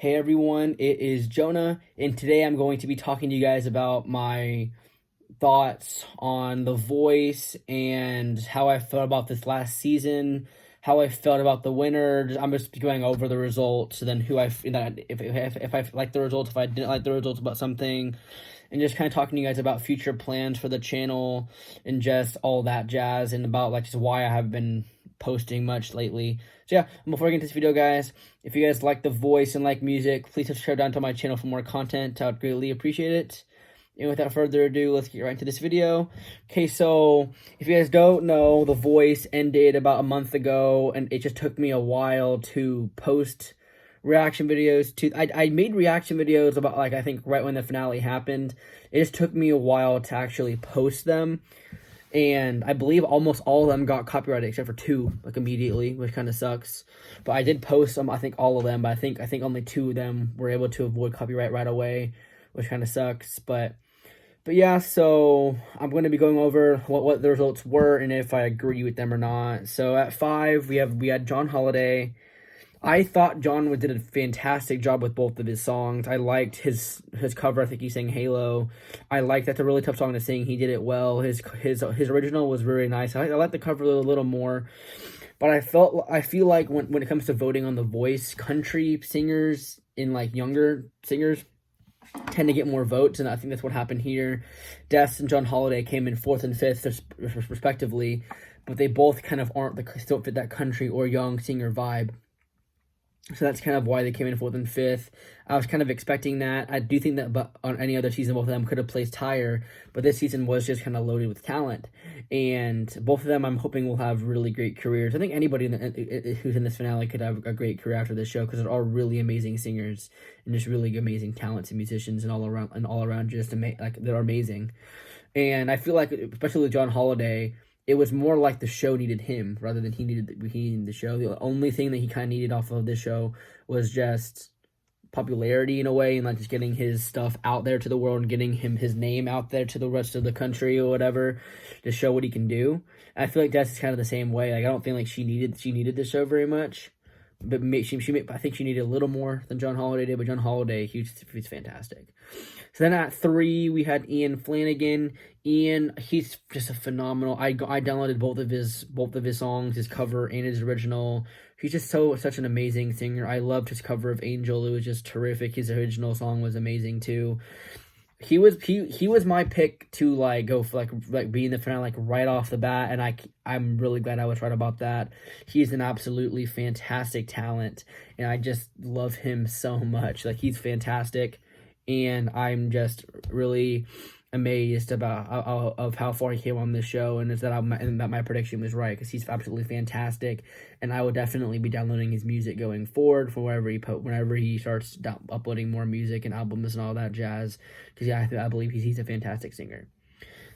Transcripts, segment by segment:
Hey everyone, it is Jonah, and today I'm going to be talking to you guys about my thoughts on The Voice and how I felt about this last season, how I felt about the winner. I'm just going over the results, and then if I like the results, if I didn't like the results about something, and just kind of talking to you guys about future plans for the channel and just all that jazz, and about like just why I haven't been posting much lately. So yeah, before I get into this video, guys, if you guys like The Voice and like music, please subscribe down to my channel for more content. I would greatly appreciate it. And without further ado, let's get right into this video. Okay, so if you guys don't know, The Voice ended about a month ago, and it just took me a while to post reaction videos to I made reaction videos about, like, I think right when the finale happened. It just took me a while to actually post them, and I believe almost all of them got copyrighted except for two, like, immediately, which kind of sucks. But I did post them, I think all of them, but I think only two of them were able to avoid copyright right away, which kind of sucks. But yeah, so I'm going to be going over what the results were and if I agree with them or not. So at 5, we had John Holiday. I thought John did a fantastic job with both of his songs. I liked his cover. I think he sang Halo. I liked that's a really tough song to sing. He did it well. His original was very nice. I like the cover a little more. But I feel like when it comes to voting on The Voice, country singers and like younger singers tend to get more votes, and I think that's what happened here. Des and John Holiday came in 4th and 5th respectively, but they both kind of don't fit that country or young singer vibe. So that's kind of why they came in 4th and 5th. I was kind of expecting that. I do think that, but on any other season, both of them could have placed higher. But this season was just kind of loaded with talent, and both of them, I'm hoping, will have really great careers. I think anybody who's in this finale could have a great career after this show, because they're all really amazing singers and just really amazing talents and musicians, and all around just they're amazing. And I feel like, especially with John Holiday, it was more like the show needed him rather than he needed the show. The only thing that he kind of needed off of this show was just popularity in a way, and like just getting his stuff out there to the world and getting his name out there to the rest of the country or whatever, to show what he can do. And I feel like that's kind of the same way. Like, I don't think like she needed this show very much, but I think she needed a little more than John Holiday did. But John Holiday, he's fantastic. So then at 3, we had Ian Flanagan. Ian, he's just a phenomenal. I downloaded both of his songs, his cover and his original. He's just such an amazing singer. I loved his cover of Angel. It was just terrific. His original song was amazing too. He was my pick to like go for like be in the finale like right off the bat, and I'm really glad I was right about that. He's an absolutely fantastic talent, and I just love him so much. Like, he's fantastic, and I'm just really amazed about how far he came on this show, and that my prediction was right, because he's absolutely fantastic, and I will definitely be downloading his music going forward for whenever he starts uploading more music and albums and all that jazz, because yeah, I believe he's a fantastic singer.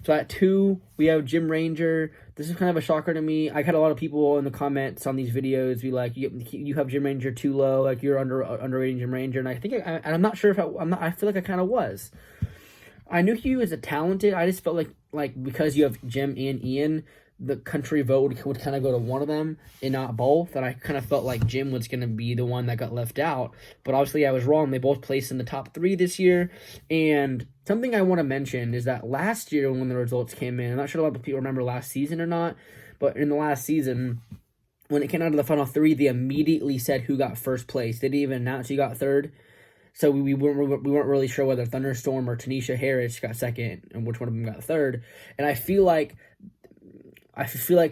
So at 2, we have Jim Ranger. This is kind of a shocker to me. I had a lot of people in the comments on these videos be like, you have Jim Ranger too low, like you're underrating Jim Ranger, and I think I'm not sure if I feel like I kind of was. I knew he was a talented. I just felt like because you have Jim and Ian, the country vote would kind of go to one of them and not both. And I kind of felt like Jim was going to be the one that got left out. But obviously I was wrong. They both placed in the top 3 this year. And something I want to mention is that last year when the results came in, I'm not sure a lot of people remember last season or not, but in the last season, when it came out of the final 3, they immediately said who got first place. They didn't even announce who got third. So we weren't really sure whether Thunderstorm or Tanisha Harris got second and which one of them got third. And I feel like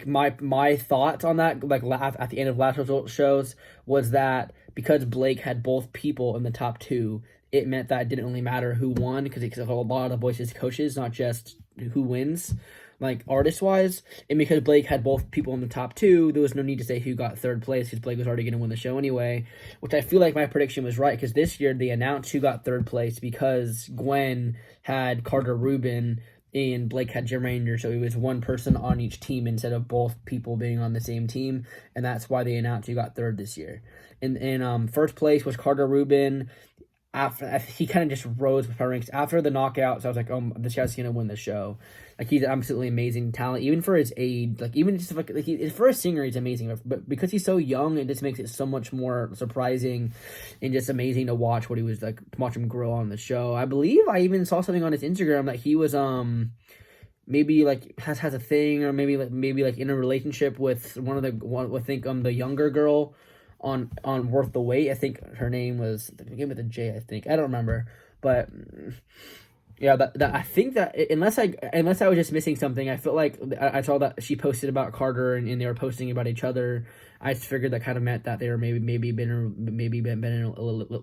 my thoughts on that, like at the end of last result shows, was that because Blake had both people in the top 2, it meant that it didn't really matter who won, because a lot of the voices coaches, not just who wins, like artist-wise. And because Blake had both people in the top 2, there was no need to say who got third place, because Blake was already going to win the show anyway, which I feel like my prediction was right, because this year they announced who got third place because Gwen had Carter Rubin and Blake had Jim Ranger, so it was one person on each team instead of both people being on the same team, and that's why they announced who got third this year. And first place was Carter Rubin. after he kind of just rose with my ranks after the knockouts. I was like, oh, this guy's gonna win the show. Like, he's absolutely amazing talent, even for his age. Like, even just like for a singer, he's amazing. But because he's so young, it just makes it so much more surprising and just amazing to watch what he was like, to watch him grow on the show. I believe I even saw something on his Instagram that he was maybe like has a thing, or maybe like in a relationship with I think the younger girl on Worth the Wait. I think her name was, begin with a J, I think. I don't remember. But yeah, that I think that unless I was just missing something, I feel like I saw that she posted about Carter, and they were posting about each other. I just figured that kind of meant that they were maybe been in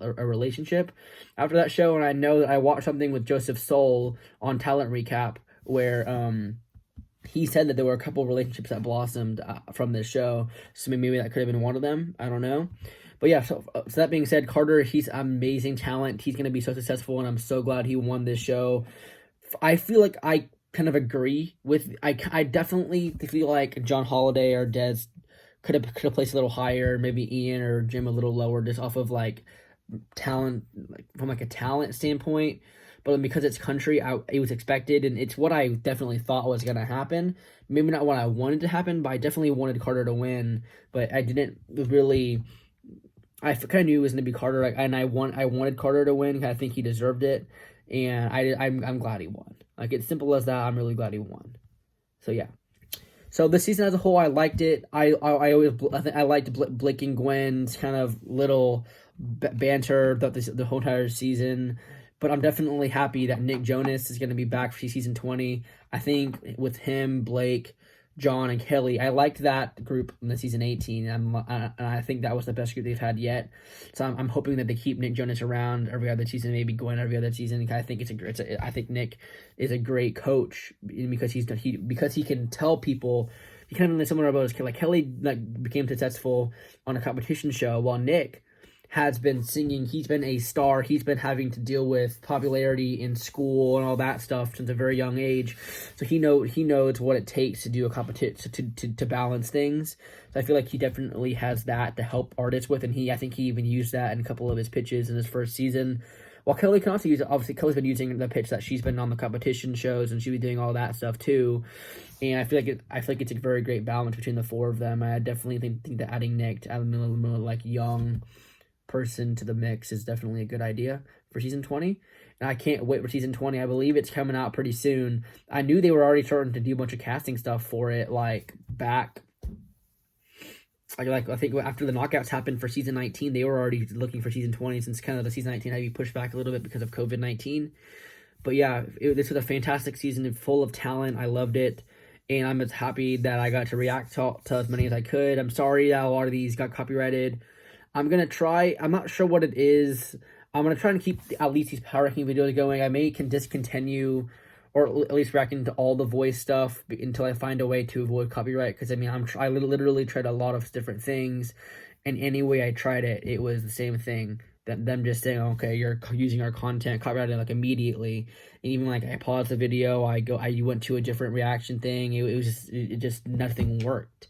a relationship after that show. And I know that I watched something with Joseph Soul on Talent Recap where he said that there were a couple of relationships that blossomed from this show. So maybe that could have been one of them. I don't know. But yeah, so that being said, Carter, he's amazing talent. He's going to be so successful, and I'm so glad he won this show. I feel like I kind of agree with, I definitely feel like John Holiday or Dez could have placed a little higher, maybe Ian or Jim a little lower, just off of like talent, like from like a talent standpoint. But because it's country, it was expected, and it's what I definitely thought was going to happen. Maybe not what I wanted to happen, but I definitely wanted Carter to win. But I didn't really. I kind of knew it was going to be Carter, and I wanted Carter to win. I think he deserved it, and I'm glad he won. Like, it's simple as that. I'm really glad he won. So yeah. So the season as a whole, I liked it. I liked Blake and Gwen's kind of little banter throughout the whole entire season. But I'm definitely happy that Nick Jonas is going to be back for season 20. I think with him, Blake, John, and Kelly, I liked that group in the season 18, and I think that was the best group they've had yet. So I'm hoping that they keep Nick Jonas around every other season, maybe Gwen every other season. I think I think Nick is a great coach because he can tell people. He kind of similar about his, like, Kelly became successful on a competition show, while Nick has been singing. He's been a star. He's been having to deal with popularity in school and all that stuff since a very young age. So he knows what it takes to do a competition, to balance things. So I feel like he definitely has that to help artists with, and I think he even used that in a couple of his pitches in his first season. While Kelly can also use it, obviously Kelly's been using the pitch that she's been on the competition shows, and she'll be doing all that stuff too. And I feel like it's a very great balance between the four of them. I definitely think that adding Nick to add a little more like young person to the mix is definitely a good idea for season 20, and I can't wait for season 20. I believe it's coming out pretty soon. I knew they were already starting to do a bunch of casting stuff for it, like back, like I think after the knockouts happened for season 19, they were already looking for season 20, since kind of the season 19 had to be pushed back a little bit because of COVID-19. But yeah, this was a fantastic season, full of talent. I loved it, and I'm just happy that I got to react to as many as I could. I'm sorry that a lot of these got copyrighted. I'm not sure what it is. I'm going to try and keep at least these power ranking videos going. I can discontinue, or at least reacting to all the voice stuff until I find a way to avoid copyright. Because, I literally tried a lot of different things, and any way I tried it, it was the same thing. That them just saying, okay, you're using our content, copyrighted, like, immediately. And even, like, I paused the video, I went to a different reaction thing. It just nothing worked.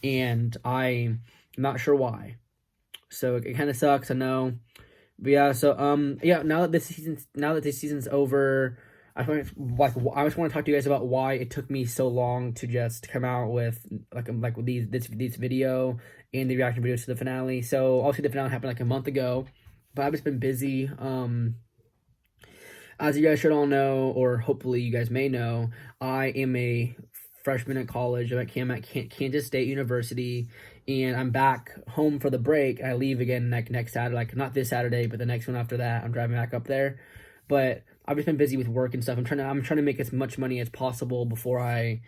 And I'm not sure why. So it kind of sucks, I know. But yeah, so now that this season's over, I just want to talk to you guys about why it took me so long to just come out with this video and the reaction videos to the finale. So obviously the finale happened like a month ago, but I've just been busy. As you guys should all know, or hopefully you guys may know, I am a freshman at college. I'm at Kansas State University, and I'm back home for the break. I leave again next Saturday, like not this Saturday, but the next one after that. I'm driving back up there. But I've just been busy with work and stuff. I'm trying to make as much money as possible before I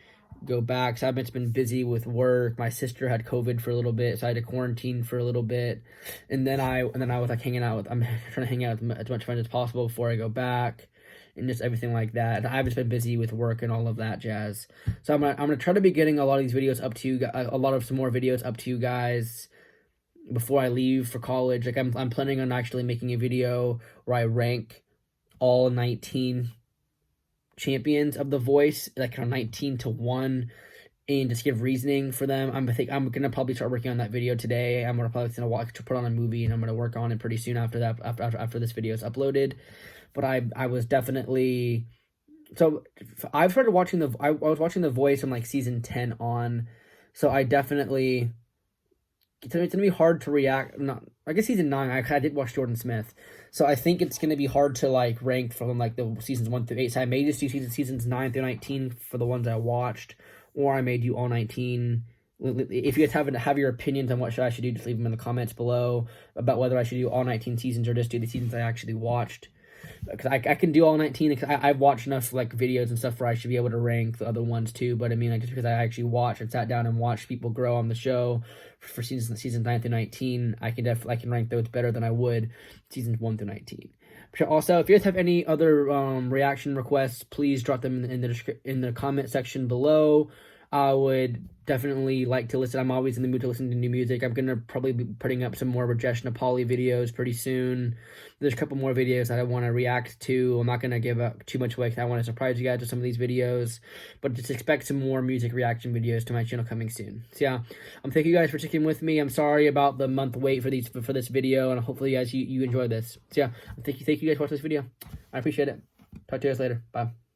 go back. So I've just been busy with work. My sister had COVID for a little bit, so I had to quarantine for a little bit. And then I was like I'm trying to hang out with as much friends as possible before I go back, and just everything like that. I've just been busy with work and all of that jazz. So I'm gonna try to be getting a lot of these videos up to you, some more videos up to you guys before I leave for college. Like I'm planning on actually making a video where I rank all 19 champions of The Voice, like 19 to 1, and just give reasoning for them. I'm gonna probably start working on that video today. I'm gonna watch to put on a movie, and I'm gonna work on it pretty soon after that, after this video is uploaded. But I was definitely, so I've started watching I was watching The Voice from like season 10 on, so I definitely, it's gonna be hard to react. Not, I guess season 9. I did watch Jordan Smith, so I think it's gonna be hard to like rank from like the seasons 1 through 8. So I may just do seasons 9 through 19 for the ones I watched, or I may do all 19. If you guys have your opinions on what I should do, just leave them in the comments below about whether I should do all 19 seasons or just do the seasons I actually watched. Because I can do all 19, because I've watched enough like videos and stuff where I should be able to rank the other ones too. But I mean, like, just because I actually watched and sat down and watched people grow on the show for seasons 9 through 19, I can rank those better than I would seasons 1 through 19. Also, if you guys have any other reaction requests, please drop them in the comment section below. I would definitely like to listen. I'm always in the mood to listen to new music. I'm gonna probably be putting up some more Rajesh Nepali videos pretty soon. There's a couple more videos that I want to react to. I'm not gonna give up too much away because I want to surprise you guys with some of these videos. But just expect some more music reaction videos to my channel coming soon. So yeah, thank you guys for sticking with me. I'm sorry about the month wait for this video, and hopefully you guys you enjoy this. So yeah, thank you guys for watching this video. I appreciate it. Talk to you guys later. Bye.